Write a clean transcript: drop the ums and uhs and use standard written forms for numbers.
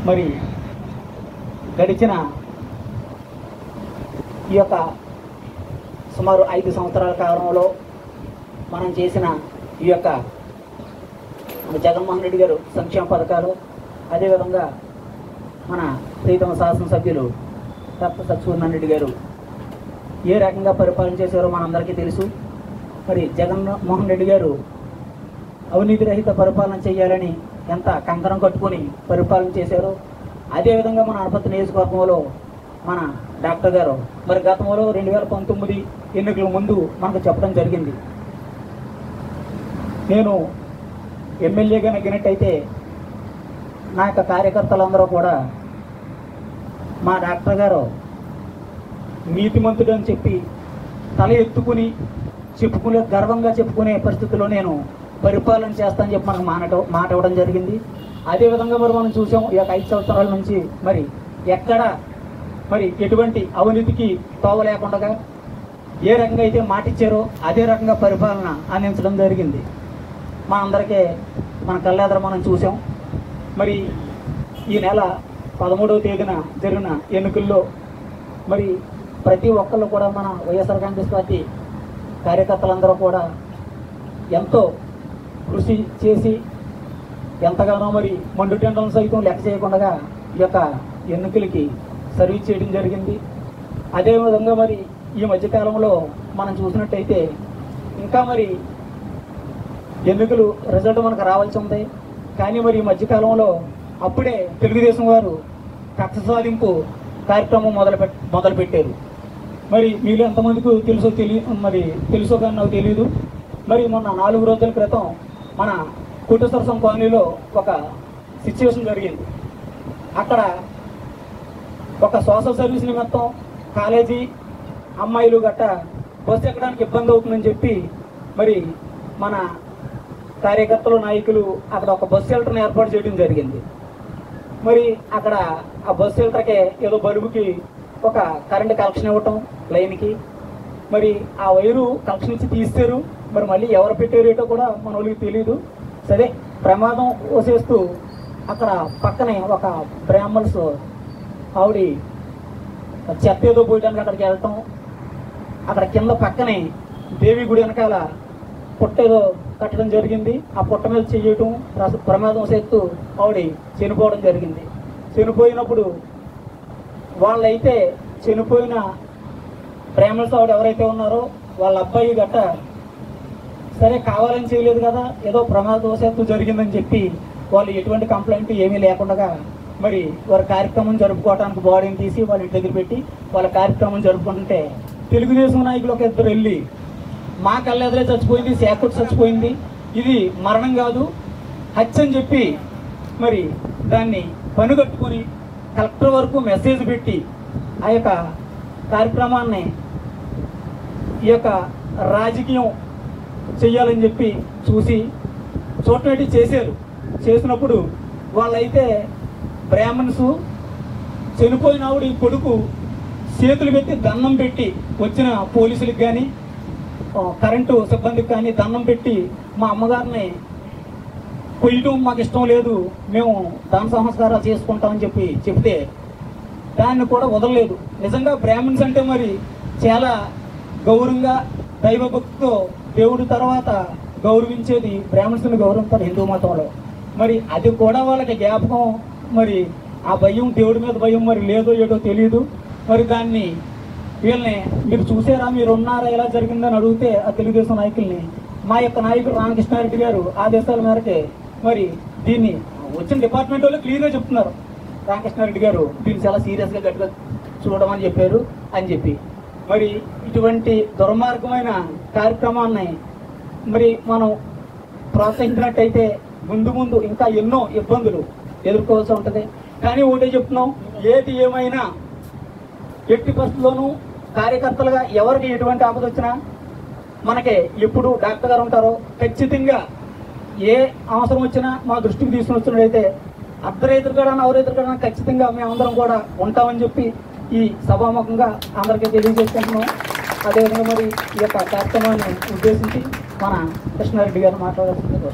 మరి గడిచిన ఈ యొక్క సుమారు 5 సంవత్సరాల కాలంలో మనం చేసిన ఈ యొక్క జగన్మోహన్ రెడ్డి గారు సంక్షేమ పథకాలు, అదేవిధంగా మన ప్రీతమ శాసనసభ్యులు డాక్టర్ సత్యనారాయణ రెడ్డి గారు ఏ రకంగా పరిపాలన చేశారో మనందరికీ తెలుసు. మరి జగన్మోహన్ రెడ్డి గారు అవినీతి రహిత పరిపాలన చేయాలని ఎంత కంకణం కట్టుకొని పరిపాలన చేశారో, అదేవిధంగా మన అనపర్తి నియోజకవర్గంలో మన డాక్టర్ గారు మరి గతంలో 2019 ఎన్నికల ముందు మనకు చెప్పడం జరిగింది, నేను ఎమ్మెల్యేగా నెగ్గినట్టయితే నా యొక్క కార్యకర్తలందరూ కూడా మా డాక్టర్ గారు నీతిమంతుడు అని చెప్పి తల ఎత్తుకుని గర్వంగా చెప్పుకునే పరిస్థితుల్లో నేను పరిపాలన చేస్తానని చెప్పి మనకు మాట ఇవ్వడం జరిగింది. అదేవిధంగా మరి మనం చూసాం ఈ యొక్క 5 సంవత్సరాల నుంచి మరి ఎక్కడ మరి ఎటువంటి అవినీతికి తోవ లేకుండా ఏ రకంగా అయితే మాట ఇచ్చారో అదే రకంగా పరిపాలన అందించడం జరిగింది. మా అందరికీ మన కళ్ళెదర మనం చూసాం. మరి ఈ నెల 13వ తేదీన జరిగిన ఎన్నికల్లో మరి ప్రతి ఒక్కళ్ళు కూడా మన వైఎస్ఆర్ కాంగ్రెస్ పార్టీ కార్యకర్తలందరూ కూడా ఎంతో కృషి చేసి ఎంతగానో మరి మండుటెండలను సైతం లెక్క చేయకుండా ఈ యొక్క ఎన్నికలకి సర్వీస్ చేయడం జరిగింది. అదేవిధంగా మరి ఈ మధ్యకాలంలో మనం చూసినట్టయితే ఇంకా మరి ఎన్నికలు రిజల్ట్ మనకు రావాల్సి ఉంది. కానీ మరి ఈ మధ్యకాలంలో అప్పుడే తెలుగుదేశం వారు కక్ష సాధింపు కార్యక్రమం మొదలుపెట్టారు. మరి మీరు ఎంతమందికి తెలుసో కానీ నాకు తెలియదు. మరి మొన్న 4 రోజుల క్రితం మన కోటేశ్వరం కాలనీలో ఒక సిచ్యువేషన్ జరిగింది. అక్కడ ఒక సోషల్ సర్వీస్ నిమిత్తం కాలేజీ అమ్మాయిలు గట్ట బస్సు ఎక్కడానికి ఇబ్బంది అవుతుందని చెప్పి మరి మన కార్యకర్తలు నాయకులు అక్కడ ఒక బస్ షెల్టర్ని ఏర్పాటు చేయడం జరిగింది. మరి అక్కడ ఆ బస్ షెల్టర్కి ఏదో బల్బుకి ఒక కరెంటు కలెక్షన్ ఇవ్వటం లైన్కి, మరి ఆ వైరు కలెక్షన్ ఇచ్చి తీస్తారు. మరి మళ్ళీ ఎవరు పెట్టారేటో కూడా మన వాళ్ళకి తెలియదు. సరే ప్రమాదం వచ్చేస్తూ అక్కడ పక్కనే ఒక బ్రాహ్మణ్స్ ఆవిడ చెత్త ఏదో పోయడానికి అక్కడికి వెళ్ళటం, అక్కడ కింద పక్కనే దేవి గుడి వెనకాల పుట్ట ఏదో కట్టడం జరిగింది. ఆ పుట్ట మీద చేయటం ప్రమాదం చేస్తూ ఆవిడ చనిపోవడం జరిగింది. చనిపోయినప్పుడు వాళ్ళైతే చనిపోయిన బ్రాహ్మణ్స్ ఆవిడ ఎవరైతే ఉన్నారో వాళ్ళ అబ్బాయి గట్ట సరే కావాలని చేయలేదు కదా, ఏదో ప్రమాదవశాత్తు జరిగిందని చెప్పి వాళ్ళు ఎటువంటి కంప్లైంట్ ఏమీ లేకుండా మరి వారి కార్యక్రమం జరుపుకోవడానికి బాడీని తీసి వాళ్ళ ఇంటి దగ్గర పెట్టి వాళ్ళ కార్యక్రమం జరుపుకుంటుంటే తెలుగుదేశం నాయకులు ఒక ఇద్దరు వెళ్ళి మా కళ్ళెదరే చచ్చిపోయింది, శాఖట్ చచ్చిపోయింది, ఇది మరణం కాదు హత్య అని చెప్పి మరి దాన్ని పనుగట్టుకొని కలెక్టర్ వరకు మెసేజ్ పెట్టి ఆ యొక్క కార్యక్రమాన్ని ఈ యొక్క రాజకీయం చెయ్యాలని చెప్పి చూడటం చేశారు. చేసినప్పుడు వాళ్ళైతే బ్రాహ్మణ్స్ చనిపోయిన ఆవిడ కొడుకు చేతులు పెట్టి దండం పెట్టి వచ్చిన పోలీసులకు కానీ కరెంటు సిబ్బందికి కానీ దండం పెట్టి మా అమ్మగారిని కొయ్యటం మాకు ఇష్టం లేదు, మేము దాన సంస్కారాలు చేసుకుంటామని చెప్తే దాన్ని కూడా వదలలేదు. నిజంగా బ్రాహ్మణ్స్ అంటే మరి చాలా గౌరవంగా దైవభక్తితో దేవుడి తర్వాత గౌరవించేది బ్రాహ్మణ్స్ని గౌరవిస్తారు హిందూ మతంలో. మరి అది కూడా వాళ్ళకి జ్ఞాపకం, మరి ఆ భయం దేవుడి మీద భయం మరి లేదో ఏదో తెలియదు. మరి దాన్ని వీళ్ళని మీరు చూసారా, మీరు ఉన్నారా, ఎలా జరిగిందని అడిగితే ఆ తెలుగుదేశం నాయకుల్ని మా యొక్క నాయకుడు రామకృష్ణారెడ్డి గారు ఆదేశాల మేరకే మరి దీన్ని వచ్చిన డిపార్ట్మెంట్ వాళ్ళు క్లియర్గా చెప్తున్నారు, రామకృష్ణారెడ్డి గారు దీన్ని చాలా సీరియస్గా గట్టిగా చూడమని చెప్పారు అని చెప్పి. మరి ఇటువంటి దుర్మార్గమైన కార్యక్రమాన్ని మరి మనం ప్రోత్సహించినట్టయితే ముందు ఇంకా ఎన్నో ఇబ్బందులు ఎదుర్కోవాల్సి ఉంటుంది. కానీ ఒకటే చెప్తున్నాం, ఏది ఏమైనా ఎట్టి పరిస్థితుల్లోనూ కార్యకర్తలుగా ఎవరికి ఎటువంటి ఆపద వచ్చినా మనకి ఎప్పుడు డాక్టర్ గారు ఉంటారో ఖచ్చితంగా ఏ అవసరం వచ్చినా మా దృష్టికి తీసుకుని వచ్చినట్టయితే అర్ధరైతురుగాడన్నా ఎవరైతురుగాడన్నా ఖచ్చితంగా మేమందరం కూడా ఉంటామని చెప్పి ఈ సభాముఖంగా అందరికీ తెలియజేస్తున్నాం. అదేవిధంగా మరి ఈ యొక్క కార్యక్రమాన్ని ఉద్దేశించి మన కృష్ణారెడ్డి గారు మాట్లాడాల్సింది.